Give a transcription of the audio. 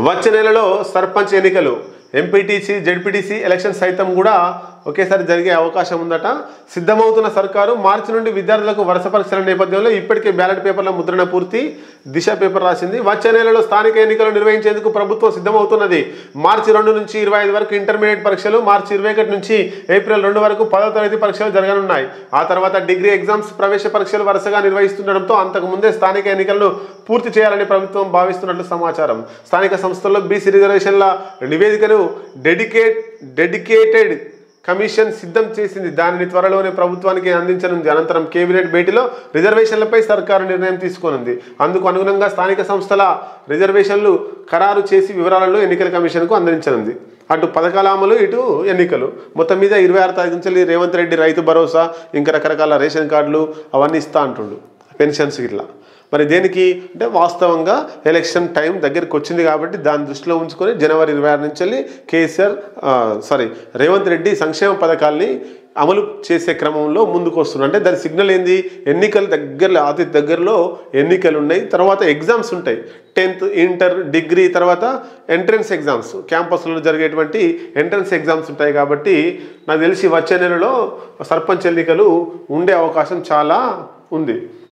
వచ్చే నెలలో సర్పంచ్ ఎన్నికలు ఎంపీటీసీ జెడ్పీటీసీ ఎలక్షన్ సైతం కూడా ఒకేసారి జరిగే అవకాశం ఉందట. సిద్ధమవుతున్న సర్కారు మార్చి నుండి విద్యార్థులకు వరుస పరీక్షల నేపథ్యంలో ఇప్పటికే బ్యాలెట్ పేపర్ల ముద్రణ పూర్తి, దిశ పేపర్ రాసింది. వచ్చే నెలలో స్థానిక ఎన్నికలు నిర్వహించేందుకు ప్రభుత్వం సిద్ధమవుతున్నది. మార్చి 2 నుంచి 25 వరకు ఇంటర్మీడియట్ పరీక్షలు, మార్చి 21 నుంచి ఏప్రిల్ 2 వరకు 10వ తరగతి పరీక్షలు జరగనున్నాయి. ఆ తర్వాత డిగ్రీ ఎగ్జామ్స్, ప్రవేశ పరీక్షలు వరుసగా నిర్వహిస్తుండటంతో అంతకు ముందే స్థానిక ఎన్నికలను పూర్తి చేయాలని ప్రభుత్వం భావిస్తున్నట్లు సమాచారం. స్థానిక సంస్థల్లో బీసీ రిజర్వేషన్ల నివేదికను డెడికేటెడ్ కమిషన్ సిద్ధం చేసింది. దానిని త్వరలోనే ప్రభుత్వానికి అందించనుంది. అనంతరం కేబినెట్ భేటీలో రిజర్వేషన్లపై సర్కారు నిర్ణయం తీసుకోనుంది. అందుకు అనుగుణంగా స్థానిక సంస్థల రిజర్వేషన్లు ఖరారు చేసి వివరాలను ఎన్నికల కమిషన్కు అందించనుంది. అటు పథకాల అమలు, ఇటు ఎన్నికలు. మొత్తం మీద 26 తారీఖు నుంచి రేవంత్ రెడ్డి రైతు భరోసా, ఇంకా రకరకాల రేషన్ కార్డులు అవన్నీ ఇస్తా అంటుండు, పెన్షన్స్ ఇట్లా. మరి దేనికి అంటే వాస్తవంగా ఎలక్షన్ టైం దగ్గరికి వచ్చింది కాబట్టి దాన్ని దృష్టిలో ఉంచుకొని జనవరి 26 నుంచి రేవంత్ రెడ్డి సంక్షేమ పథకాల్ని అమలు చేసే క్రమంలో ముందుకు వస్తున్నారు. అంటే దాని సిగ్నల్ ఏంది? ఎన్నికలు దగ్గరలో, అతి దగ్గరలో ఎన్నికలు ఉన్నాయి. తర్వాత ఎగ్జామ్స్ ఉంటాయి, 10th ఇంటర్, డిగ్రీ, తర్వాత ఎంట్రన్స్ ఎగ్జామ్స్, క్యాంపస్లో జరిగేటువంటి ఎంట్రన్స్ ఎగ్జామ్స్ ఉంటాయి. కాబట్టి నాకు తెలిసి వచ్చే నెలలో సర్పంచ్ ఎన్నికలు ఉండే అవకాశం చాలా ఉంది.